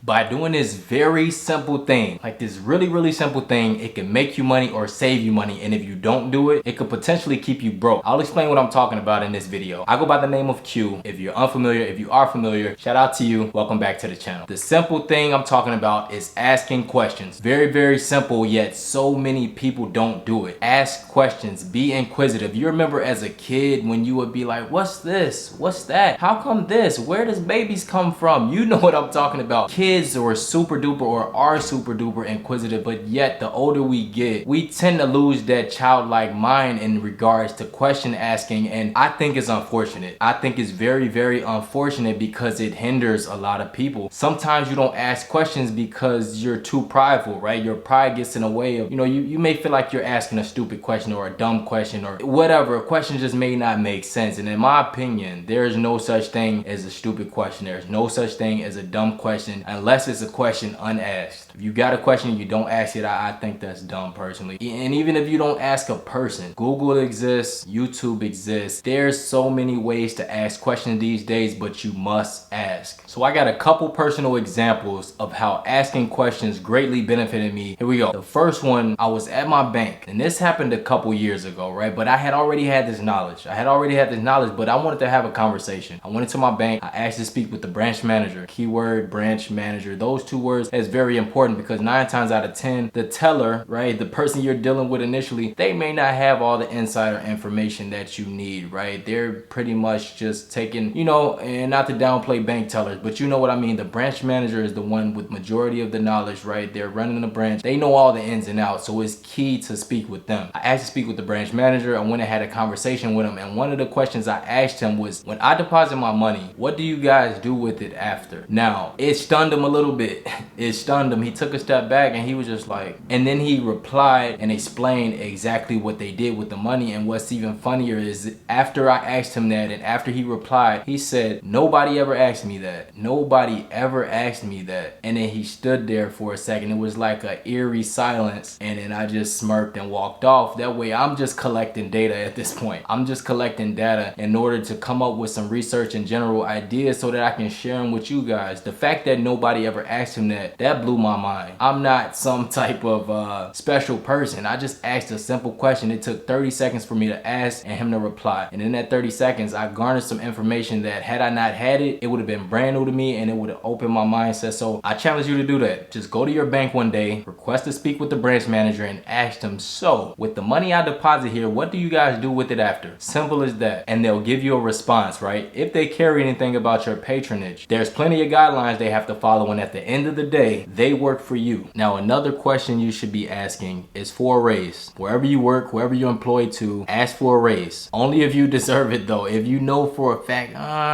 By doing this very simple thing, like this really simple thing, it can make you money or save you money. And if you don't do it, it could potentially keep you broke. I'll explain what I'm talking about in this video. I go by the name of Q. If you're unfamiliar, if you are familiar, shout out to you. Welcome back to the channel. The simple thing I'm talking about is asking questions. Very simple, yet so many people don't do it. Ask questions, be inquisitive. You remember as a kid when you would be like, what's this? What's that? How come this? Where does babies come from? You know what I'm talking about. Kids are super duper inquisitive, but yet the older we get, we tend to lose that childlike mind in regards to question asking, and I think it's unfortunate. I think it's very unfortunate because it hinders a lot of people. Sometimes you don't ask questions because you're too prideful, right? Your pride gets in the way of, you may feel like you're asking a stupid question or a dumb question or whatever. A question just may not make sense. And in my opinion, there is no such thing as a stupid question. There's no such thing as a dumb question unless it's a question unasked. If you got a question and you don't ask it, I think that's dumb personally. And even if you don't ask a person, Google exists, YouTube exists. There's so many ways to ask questions these days, but you must ask. So I got a couple personal examples of how asking questions greatly benefited me. Here we go. The first one, I was at my bank, and this happened a couple years ago, right? But I had already had this knowledge. But I wanted to have a conversation. I went into my bank. I asked to speak with the branch manager. Keyword, branch manager. Those two words is very important because 9 times out of 10, the teller, right, the person you're dealing with initially, they may not have all the insider information that you need, right? They're pretty much just taking, and not to downplay bank tellers, but you know what I mean. The branch manager is the one with majority of the knowledge, right? They're running the branch. They know all the ins and outs, so it's key to speak with them. I asked to speak with the branch manager. I went and had a conversation with him, and one of the questions I asked him was, when I deposit my money, what do you guys do with it after? Now, it stunned him a little bit. It stunned him. He took a step back and he was just like, and then he replied and explained exactly what they did with the money. And what's even funnier is after I asked him that and after he replied, he said, nobody ever asked me that. Nobody ever asked me that. And then he stood there for a second. It was like an eerie silence. And then I just smirked and walked off. That way I'm just collecting data at this point. I'm just collecting data in order to come up with some research and general ideas so that I can share them with you guys. The fact that nobody ever asked him that blew my mind. I'm not some type of special person. I just asked a simple question. It took 30 seconds for me to ask and him to reply. And in that 30 seconds, I garnered some information that had I not had it, it would have been brand new to me and it would have opened my mindset. So I challenge you to do that. Just go to your bank one day, request to speak with the branch manager and ask them, so with the money I deposit here, what do you guys do with it after? Simple as that. And they'll give you a response, right? If they care anything about your patronage, there's plenty of guidelines they have to follow, and at the end of the day, they work for you. Now, another question you should be asking is for a raise. Wherever you work, wherever you're employed to, ask for a raise. Only if you deserve it though. If you know for a fact,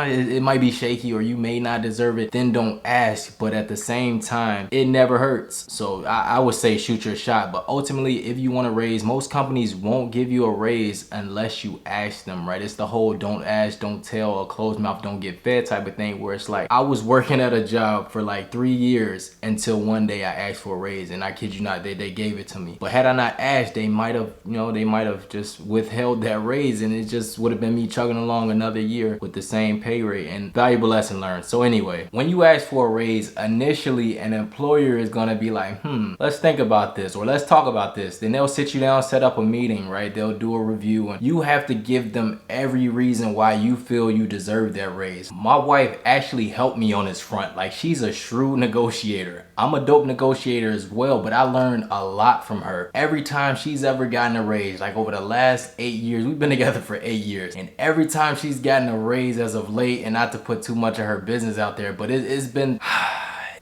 it might be shaky or you may not deserve it, then don't ask. But at the same time, it never hurts. So I would say shoot your shot. But ultimately, if you want a raise, most companies won't give you a raise unless you ask them, right? It's the whole don't ask, don't tell, a closed mouth don't get fed type of thing, where it's like, I was working at a job for like 3 years until one day I asked for a raise, and I kid you not, they gave it to me. But had I not asked, they might have just withheld that raise, and it just would have been me chugging along another year with the same pay rate. And valuable lesson learned. So anyway, when you ask for a raise, initially an employer is gonna be like, let's think about this, or let's talk about this. Then they'll sit you down, set up a meeting, right? They'll do a review, and you have to give them every reason why you feel you deserve that raise. My wife actually helped me on this front. Like, she's a shrewd negotiator. I'm a dope negotiator as well, but I learned a lot from her. Every time she's ever gotten a raise, like over the last 8 years, we've been together for 8 years, and every time she's gotten a raise as of late, and not to put too much of her business out there, but it's been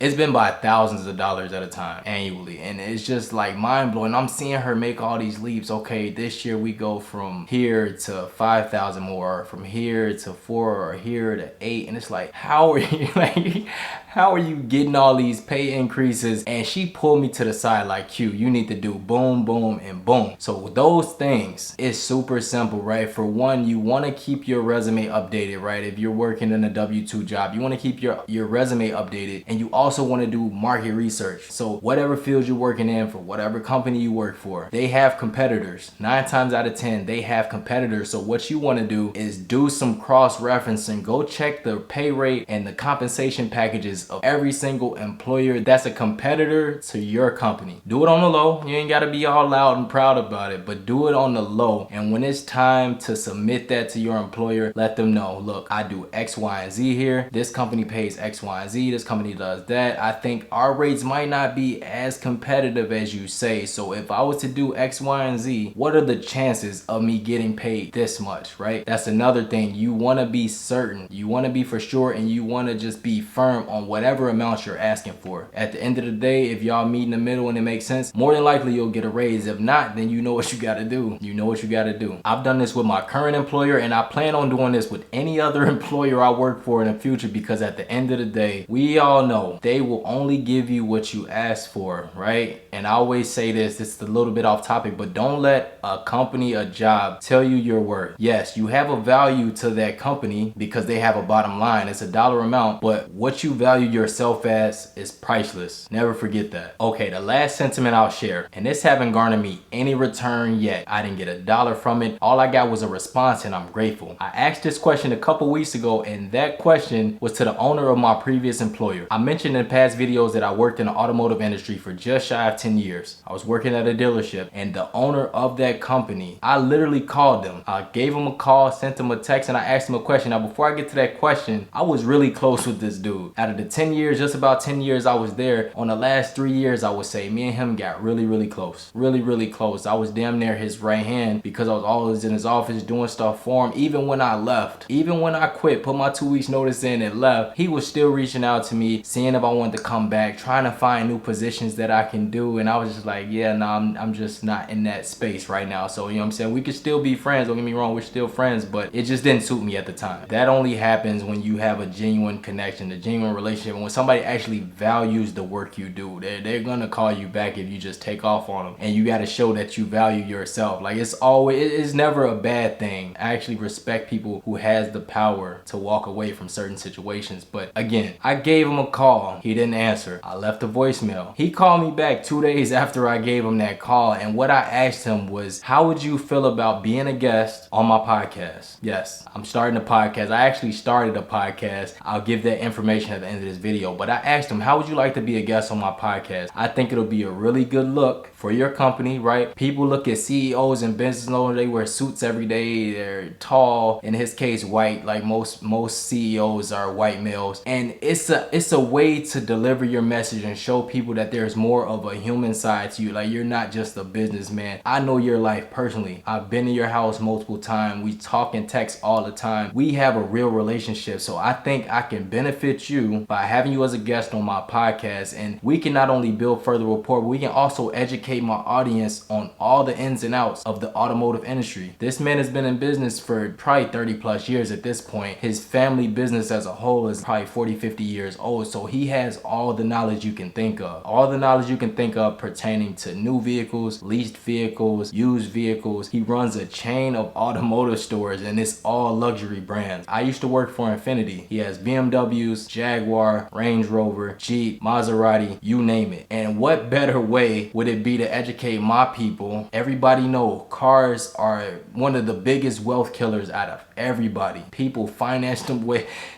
it's been by thousands of dollars at a time annually, and it's just like mind-blowing. I'm seeing her make all these leaps. Okay, this year we go from here to 5,000 more, from here to 4, or here to 8, and it's like, how are you like how are you getting all these pay increases? And she pulled me to the side like, Q, you need to do boom, boom, and boom. So those things is super simple, right? For one, you want to keep your resume updated, right? If you're working in a W-2 job, you want to keep your resume updated, and you also want to do market research. So whatever field you're working in, for whatever company you work for, they have competitors. 9 times out of 10, they have competitors. So what you want to do is do some cross-referencing. Go check the pay rate and the compensation packages chances of every single employer that's a competitor to your company. Do it on the low. You ain't gotta be all loud and proud about it, but do it on the low. And when it's time to submit that to your employer, let them know, look, I do X, Y, and Z here. This company pays X, Y, and Z. This company does that. I think our rates might not be as competitive as you say. So if I was to do X, Y, and Z, what are the chances of me getting paid this much, right? That's another thing. You want to be certain. You want to be for sure, and you want to just be firm on whatever amount you're asking for. At the end of the day, if y'all meet in the middle and it makes sense, more than likely you'll get a raise. If not, then you know what you got to do. You know what you got to do. I've done this with my current employer, and I plan on doing this with any other employer I work for in the future, because at the end of the day, we all know they will only give you what you ask for, right? And I always say this, it's a little bit off topic, but don't let a company, a job tell you your worth. Yes, you have a value to that company because they have a bottom line. It's a dollar amount, but what you value yourself as is priceless. Never forget that. Okay, the last sentiment I'll share, and this haven't garnered me any return yet. I didn't get a dollar from it. All I got was a response, and I'm grateful. I asked this question a couple weeks ago, and that question was to the owner of my previous employer. I mentioned in past videos that I worked in the automotive industry for just shy of 10 years. I was working at a dealership, and the owner of that company, I literally called them. I gave him a call, sent him a text, and I asked him a question. Now, before I get to that question, I was really close with this dude. Out of the 10 years, just about 10 years I was there, on the last 3 years, I would say me and him got really close. Really close. I was damn near his right hand because I was always in his office doing stuff for him. Even when I left, even when I quit, put my 2 weeks notice in and left, he was still reaching out to me, seeing if I wanted to come back, trying to find new positions that I can do. And I was just like, yeah, no, I'm just not in that space right now. So, you know what I'm saying? We could still be friends. Don't get me wrong. We're still friends, but it just didn't suit me at the time. That only happens when you have a genuine connection, a genuine relationship. When somebody actually values the work you do, they're gonna call you back if you just take off on them. And you got to show that you value yourself. Like, it's never a bad thing. I actually respect people who has the power to walk away from certain situations. But again, I gave him a call. He didn't answer. I left a voicemail. He called me back 2 days after I gave him that call. And what I asked him was, how would you feel about being a guest on my podcast? Yes, I'm starting a podcast. I actually started a podcast. I'll give that information at the end of this video. But I asked him, how would you like to be a guest on my podcast? I think it'll be a really good look for your company, right? People look at CEOs and business owners, they wear suits every day. They're tall, in his case, white, like most CEOs are white males. And it's a way to deliver your message and show people that there's more of a human side to you. Like, you're not just a businessman. I know your life personally. I've been in your house multiple times. We talk and text all the time. We have a real relationship. So I think I can benefit you by having you as a guest on my podcast. And we can not only build further rapport, but we can also educate my audience on all the ins and outs of the automotive industry. This man has been in business for probably 30 plus years at this point. His family business as a whole is probably 40-50 years old. So he has all the knowledge you can think of. All the knowledge you can think of pertaining to new vehicles, leased vehicles, used vehicles. He runs a chain of automotive stores, and it's all luxury brands. I used to work for Infinity. He has BMWs, Jaguar, Range Rover, Jeep, Maserati, you name it. And what better way would it be to educate my people? Everybody know cars are one of the biggest wealth killers out of everybody. People finance them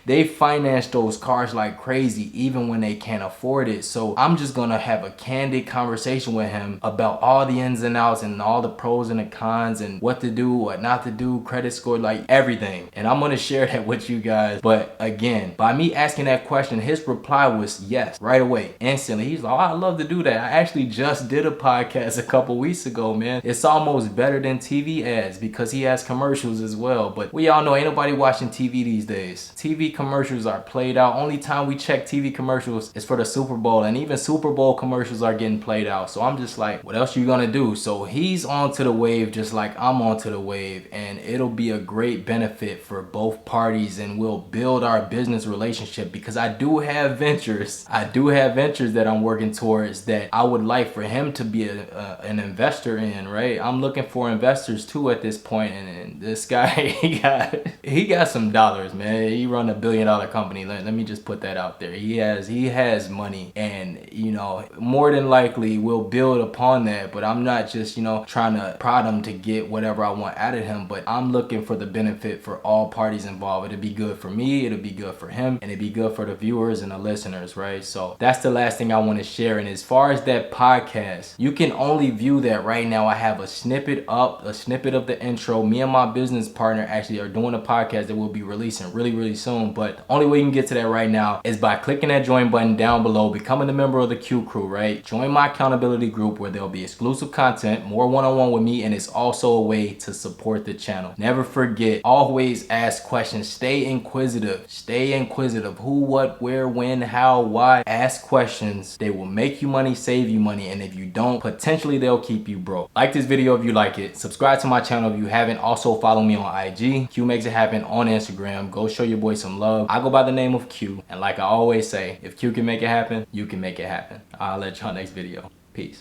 they finance those cars like crazy even when they can't afford it. So I'm just gonna have a candid conversation with him about all the ins and outs and all the pros and the cons and what to do, what not to do, credit score, like everything. And I'm gonna share that with you guys. But again, by me asking that question, his reply was yes, right away, instantly. He's like, oh, I'd love to do that. I actually just did a podcast a couple weeks ago, man. It's almost better than TV ads because he has commercials as well. But we all know ain't nobody watching TV these days. TV commercials are played out. Only time we check TV commercials is for the Super Bowl, and even Super Bowl commercials are getting played out. So I'm just like, what else you gonna do? So he's onto the wave just like I'm onto the wave, and it'll be a great benefit for both parties, and we'll build our business relationship because I do have ventures that I'm working towards that I would like for him to be be an investor in, right? I'm looking for investors too at this point, and this guy, he got some dollars, man. He run $1 billion company. Let me just put that out there. He has money, and you know, more than likely we'll build upon that. But I'm not just, you know, trying to prod him to get whatever I want out of him, but I'm looking for the benefit for all parties involved. It'll be good for me, it'll be good for him, and it'll be good for the viewers and the listeners, right? So that's the last thing I want to share. And as far as that podcast, you can only view that right now. I have a snippet of the intro. Me and my business partner actually are doing a podcast that we'll be releasing really soon. But the only way you can get to that right now is by clicking that join button down below, becoming a member of the Q Crew, right? Join my accountability group where there'll be exclusive content, more one-on-one with me, and it's also a way to support the channel. Never forget, always ask questions. Stay inquisitive. Who, what, where, when, how, why. Ask questions. They will make you money, save you money, and if you don't, potentially they'll keep you broke. Like this video if you like it. Subscribe to my channel if you haven't. Also follow me on IG. Q Makes It Happen on Instagram. Go show your boy some love. I go by the name of Q, and like I always say, if Q can make it happen, you can make it happen. I'll let y'all next video. Peace.